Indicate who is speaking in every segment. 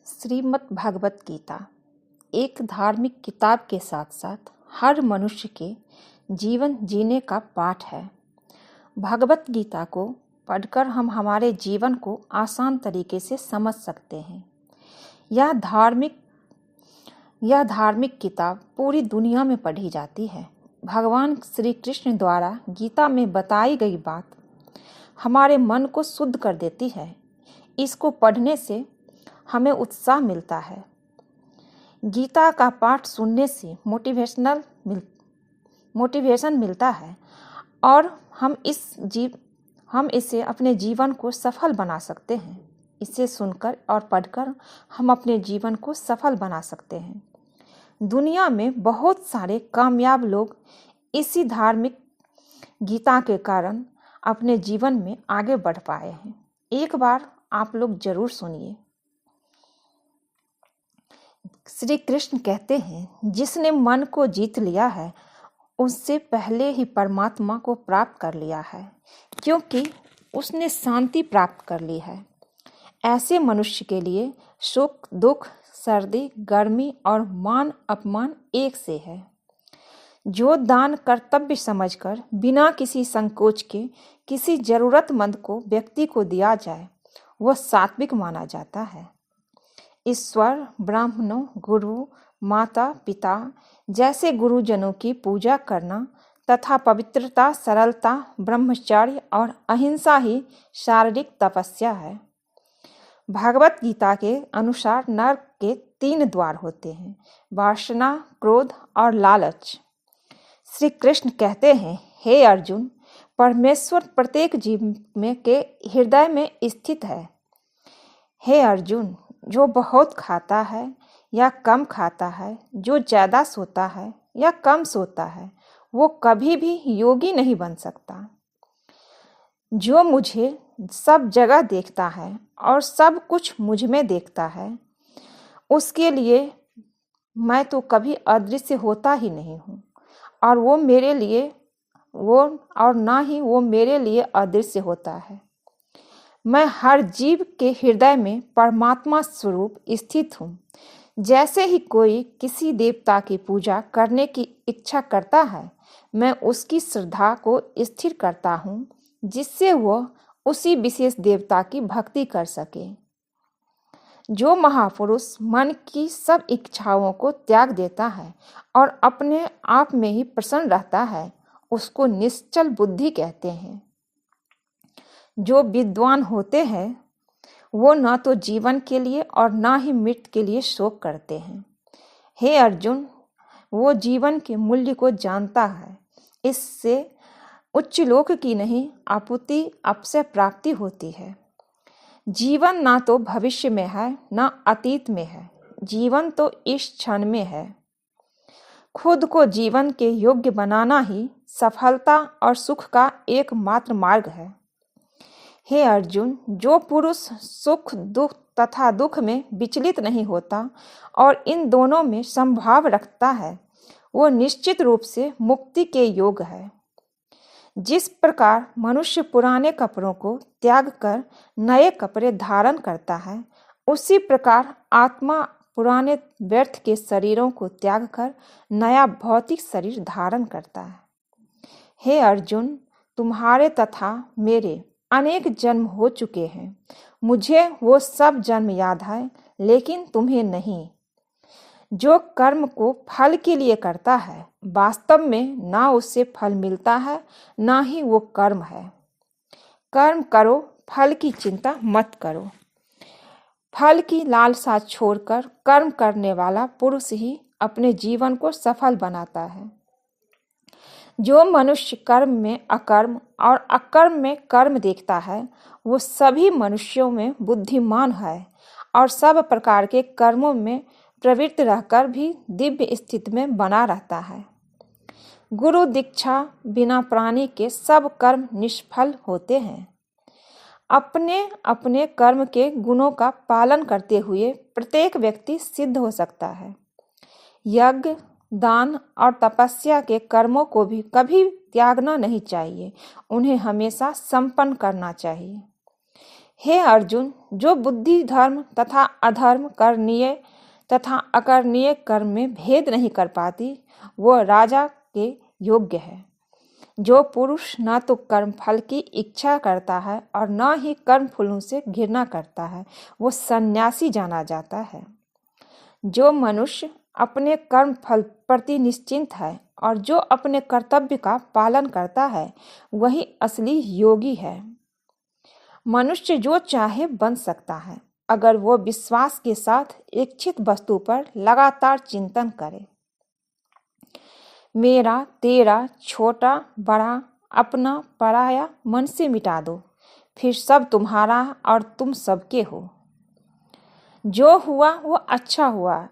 Speaker 1: श्रीमद् भगवत गीता एक धार्मिक किताब के साथ साथ हर मनुष्य के जीवन जीने का पाठ है। भगवत गीता को पढ़कर हम हमारे जीवन को आसान तरीके से समझ सकते हैं। यह धार्मिक किताब पूरी दुनिया में पढ़ी जाती है। भगवान श्री कृष्ण द्वारा गीता में बताई गई बात हमारे मन को शुद्ध कर देती है। इसको पढ़ने से हमें उत्साह मिलता है। गीता का पाठ सुनने से मोटिवेशन मिलता है और हम इसे अपने जीवन को सफल बना सकते हैं। इसे सुनकर और पढ़कर हम अपने जीवन को सफल बना सकते हैं। दुनिया में बहुत सारे कामयाब लोग इसी धार्मिक गीता के कारण अपने जीवन में आगे बढ़ पाए हैं। एक बार आप लोग जरूर सुनिए। श्री कृष्ण कहते हैं, जिसने मन को जीत लिया है उससे पहले ही परमात्मा को प्राप्त कर लिया है, क्योंकि उसने शांति प्राप्त कर ली है। ऐसे मनुष्य के लिए सुख दुख, सर्दी गर्मी और मान अपमान एक से है। जो दान कर्तव्य समझकर बिना किसी संकोच के किसी जरूरतमंद व्यक्ति को दिया जाए, वह सात्विक माना जाता है। ईश्वर, ब्राह्मणों, गुरु, माता पिता जैसे गुरुजनों की पूजा करना तथा पवित्रता, सरलता, ब्रह्मचर्य और अहिंसा ही शारीरिक तपस्या है। भगवत गीता के अनुसार नरक के 3 द्वार होते हैं: वासना, क्रोध और लालच। श्री कृष्ण कहते हैं, हे अर्जुन, परमेश्वर प्रत्येक जीव में के हृदय में स्थित है। हे अर्जुन, जो बहुत खाता है या कम खाता है, जो ज़्यादा सोता है या कम सोता है, वो कभी भी योगी नहीं बन सकता। जो मुझे सब जगह देखता है और सब कुछ मुझ में देखता है, उसके लिए मैं तो कभी अदृश्य होता ही नहीं हूँ और ना ही वो मेरे लिए अदृश्य होता है। मैं हर जीव के हृदय में परमात्मा स्वरूप स्थित हूँ। जैसे ही कोई किसी देवता की पूजा करने की इच्छा करता है, मैं उसकी श्रद्धा को स्थिर करता हूँ, जिससे वह उसी विशेष देवता की भक्ति कर सके। जो महापुरुष मन की सब इच्छाओं को त्याग देता है और अपने आप में ही प्रसन्न रहता है, उसको निश्चल बुद्धि कहते हैं। जो विद्वान होते हैं वो न तो जीवन के लिए और न ही मृत्यु के लिए शोक करते हैं। हे अर्जुन, वो जीवन के मूल्य को जानता है। इससे उच्च लोक की नहीं आपूर्ति अवश्य प्राप्ति होती है। जीवन ना तो भविष्य में है ना अतीत में है, जीवन तो इस क्षण में है। खुद को जीवन के योग्य बनाना ही सफलता और सुख का एकमात्र मार्ग है। हे अर्जुन, जो पुरुष सुख दुख तथा दुख में विचलित नहीं होता और इन दोनों में समभाव रखता है, वो निश्चित रूप से मुक्ति के योग है। जिस प्रकार मनुष्य पुराने कपड़ों को त्याग कर नए कपड़े धारण करता है, उसी प्रकार आत्मा पुराने व्यर्थ के शरीरों को त्याग कर नया भौतिक शरीर धारण करता है। हे अर्जुन, तुम्हारे तथा मेरे अनेक जन्म हो चुके हैं। मुझे वो सब जन्म याद है, लेकिन तुम्हें नहीं। जो कर्म को फल के लिए करता है, वास्तव में ना उससे फल मिलता है ना ही वो कर्म है। कर्म करो, फल की चिंता मत करो। फल की लालसा छोड़कर कर्म करने वाला पुरुष ही अपने जीवन को सफल बनाता है। जो मनुष्य कर्म में अकर्म और अकर्म में कर्म देखता है, वो सभी मनुष्यों में बुद्धिमान है और सब प्रकार के कर्मों में प्रवृत्त रहकर भी दिव्य स्थिति में बना रहता है। गुरु दीक्षा बिना प्राणी के सब कर्म निष्फल होते हैं। अपने अपने कर्म के गुणों का पालन करते हुए प्रत्येक व्यक्ति सिद्ध हो सकता है। यज्ञ, दान और तपस्या के कर्मों को भी कभी त्यागना नहीं चाहिए, उन्हें हमेशा संपन्न करना चाहिए। हे अर्जुन, जो बुद्धि धर्म तथा अधर्म, करणीय तथा अकरणीय कर्म में भेद नहीं कर पाती, वह राजा के योग्य है। जो पुरुष न तो कर्म फल की इच्छा करता है और न ही कर्म फलों से घृणा करता है, वो सन्यासी जाना जाता है। जो मनुष्य अपने कर्म फल प्रति निश्चिंत है और जो अपने कर्तव्य का पालन करता है, वही असली योगी है। मनुष्य जो चाहे बन सकता है, अगर वो विश्वास के साथ इच्छित वस्तु पर लगातार चिंतन करे। मेरा, तेरा, छोटा, बड़ा, अपना, पराया मन से मिटा दो, फिर सब तुम्हारा और तुम सबके हो। जो हुआ वो अच्छा हुआ,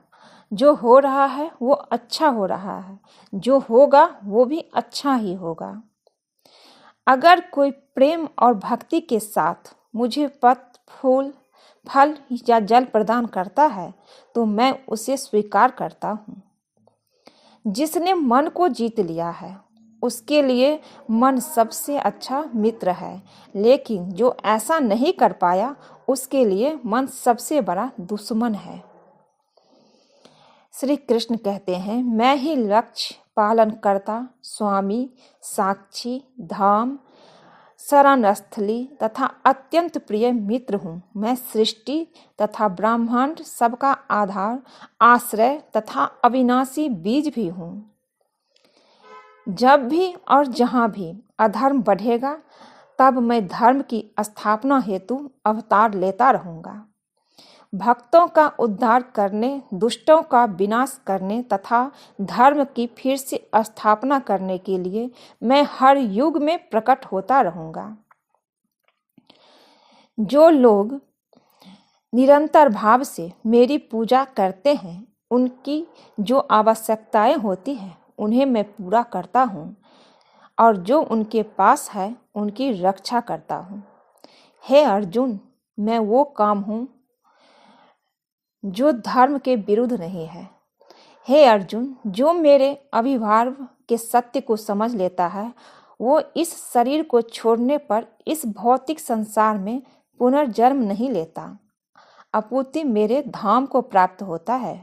Speaker 1: जो हो रहा है वो अच्छा हो रहा है, जो होगा वो भी अच्छा ही होगा। अगर कोई प्रेम और भक्ति के साथ मुझे पत्र, फूल, फल या जल प्रदान करता है, तो मैं उसे स्वीकार करता हूँ। जिसने मन को जीत लिया है, उसके लिए मन सबसे अच्छा मित्र है, लेकिन जो ऐसा नहीं कर पाया, उसके लिए मन सबसे बड़ा दुश्मन है। श्री कृष्ण कहते हैं, मैं ही लक्ष्य, पालनकर्ता, स्वामी, साक्षी, धाम, शरणस्थली तथा अत्यंत प्रिय मित्र हूँ। मैं सृष्टि तथा ब्रह्मांड सबका आधार, आश्रय तथा अविनाशी बीज भी हूँ। जब भी और जहाँ भी अधर्म बढ़ेगा, तब मैं धर्म की स्थापना हेतु अवतार लेता रहूँगा। भक्तों का उद्धार करने, दुष्टों का विनाश करने तथा धर्म की फिर से स्थापना करने के लिए मैं हर युग में प्रकट होता रहूँगा। जो लोग निरंतर भाव से मेरी पूजा करते हैं, उनकी जो आवश्यकताएं होती हैं, उन्हें मैं पूरा करता हूँ और जो उनके पास है, उनकी रक्षा करता हूँ। हे अर्जुन, मैं वो काम हूँ जो धर्म के विरुद्ध नहीं है। हे अर्जुन, जो मेरे अभिभाव के सत्य को समझ लेता है, वो इस शरीर को छोड़ने पर इस भौतिक संसार में पुनर्जन्म नहीं लेता, अपितु मेरे धाम को प्राप्त होता है।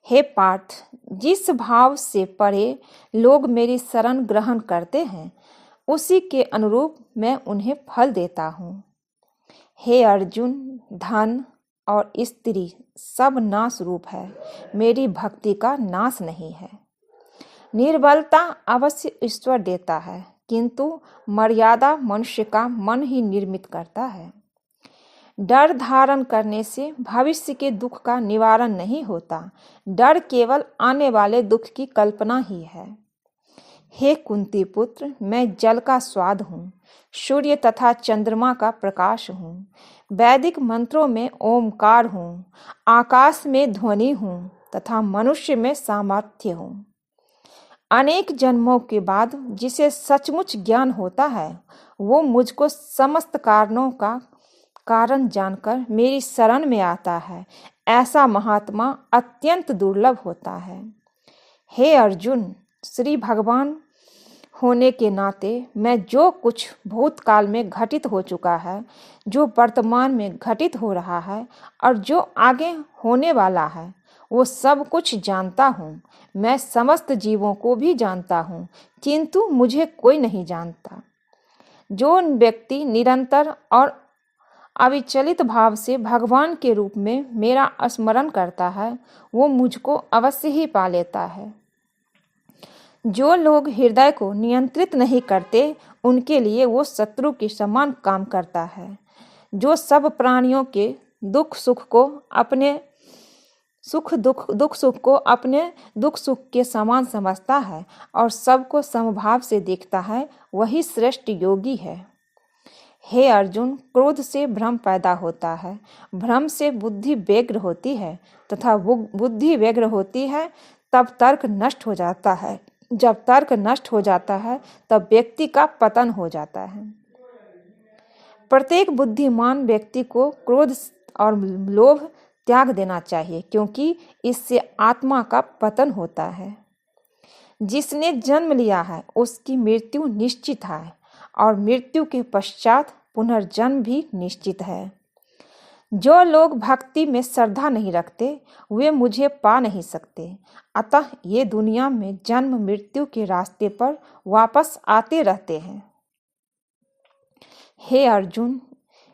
Speaker 1: हे पार्थ, जिस भाव से परे लोग मेरी शरण ग्रहण करते हैं, उसी के अनुरूप मैं उन्हें फल देता हूँ। हे अर्जुन, धन और स्त्री सब नाश रूप है, मेरी भक्ति का नाश नहीं है। निर्बलता अवश्य ईश्वर देता है, किंतु मर्यादा मनुष्य का मन ही निर्मित करता है। डर धारण करने से भविष्य के दुख का निवारण नहीं होता, डर केवल आने वाले दुख की कल्पना ही है। हे कुंती पुत्र, मैं जल का स्वाद हूँ, सूर्य तथा चंद्रमा का प्रकाश हूँ, वैदिक मंत्रों में ओमकार हूँ, आकाश में ध्वनि हूँ तथा मनुष्य में सामर्थ्य हूँ। अनेक जन्मों के बाद जिसे सचमुच ज्ञान होता है, वो मुझको समस्त कारणों का कारण जानकर मेरी शरण में आता है। ऐसा महात्मा अत्यंत दुर्लभ होता है। हे अर्जुन, श्री भगवान होने के नाते मैं जो कुछ भूतकाल में घटित हो चुका है, जो वर्तमान में घटित हो रहा है और जो आगे होने वाला है, वो सब कुछ जानता हूँ। मैं समस्त जीवों को भी जानता हूँ, किंतु मुझे कोई नहीं जानता। जो व्यक्ति निरंतर और अविचलित भाव से भगवान के रूप में मेरा स्मरण करता है, वो मुझको अवश्य ही पा लेता है। जो लोग हृदय को नियंत्रित नहीं करते, उनके लिए वो शत्रु के समान काम करता है। जो सब प्राणियों के दुख सुख को अपने दुख सुख के समान समझता है और सबको समभाव से देखता है, वही श्रेष्ठ योगी है। हे अर्जुन, क्रोध से भ्रम पैदा होता है, भ्रम से बुद्धि व्यग्र होती है तथा बुद्धि व्यग्र होती है तब तर्क नष्ट हो जाता है। जब तर्क नष्ट हो जाता है, तब व्यक्ति का पतन हो जाता है। प्रत्येक बुद्धिमान व्यक्ति को क्रोध और लोभ त्याग देना चाहिए, क्योंकि इससे आत्मा का पतन होता है। जिसने जन्म लिया है, उसकी मृत्यु निश्चित है और मृत्यु के पश्चात पुनर्जन्म भी निश्चित है। जो लोग भक्ति में श्रद्धा नहीं रखते वे मुझे पा नहीं सकते, अतः ये दुनिया में जन्म मृत्यु के रास्ते पर वापस आते रहते हैं। हे अर्जुन,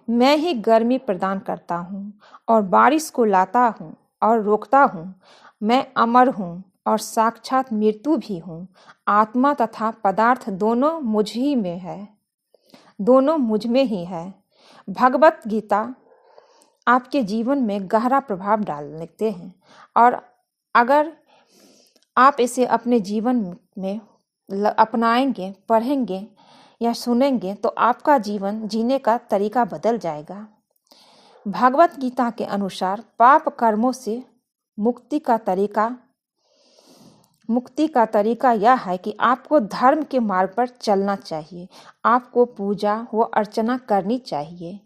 Speaker 1: मैं ही गर्मी प्रदान करता हूँ और बारिश को लाता हूँ और रोकता हूँ। मैं अमर हूँ और साक्षात मृत्यु भी हूँ। आत्मा तथा पदार्थ दोनों मुझ ही में है, दोनों मुझ में ही है। भगवत गीता आपके जीवन में गहरा प्रभाव डाल लेते हैं और अगर आप इसे अपने जीवन में अपनाएंगे, पढ़ेंगे या सुनेंगे तो आपका जीवन जीने का तरीका बदल जाएगा। भगवत गीता के अनुसार पाप कर्मों से मुक्ति का तरीका यह है कि आपको धर्म के मार्ग पर चलना चाहिए। आपको पूजा व अर्चना करनी चाहिए।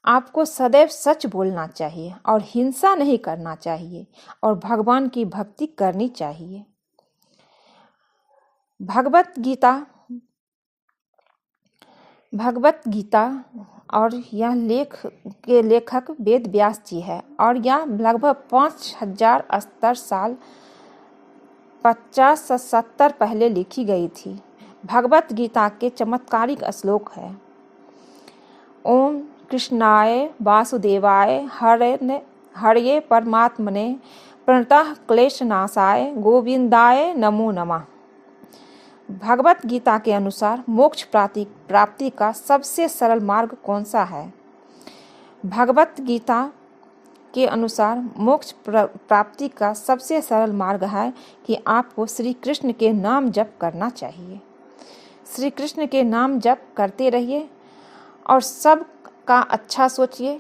Speaker 1: आपको सदैव सच बोलना चाहिए और हिंसा नहीं करना चाहिए और भगवान की भक्ति करनी चाहिए। भगवत गीता और यह लेखक वेद व्यास जी है और यह लगभग 5070 साल 50 से 70 पहले लिखी गई थी। भगवत गीता के चमत्कारिक श्लोक है। ओम कृष्णाय वासुदेवाय हरये परमात्मने प्रणतः क्लेशनाशाय गोविंदाय नमो नमः। भगवत गीता के अनुसार मोक्ष प्राप्ति का सबसे सरल मार्ग कौन सा है? भगवत गीता के अनुसार मोक्ष प्राप्ति का सबसे सरल मार्ग है कि आपको श्री कृष्ण के नाम जप करना चाहिए। श्री कृष्ण के नाम जप करते रहिए और सब का अच्छा सोचिए,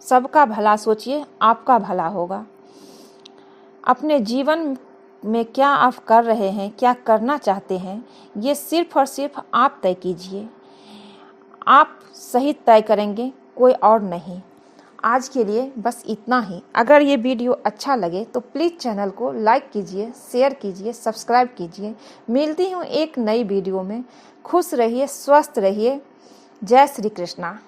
Speaker 1: सबका भला सोचिए, आपका भला होगा। अपने जीवन में क्या आप कर रहे हैं, क्या करना चाहते हैं, ये सिर्फ और सिर्फ आप तय कीजिए। आप सही तय करेंगे, कोई और नहीं। आज के लिए बस इतना ही। अगर ये वीडियो अच्छा लगे तो प्लीज़ चैनल को लाइक कीजिए, शेयर कीजिए, सब्सक्राइब कीजिए। मिलती हूँ एक नई वीडियो में। खुश रहिए, स्वस्थ रहिए। जय श्री कृष्णा।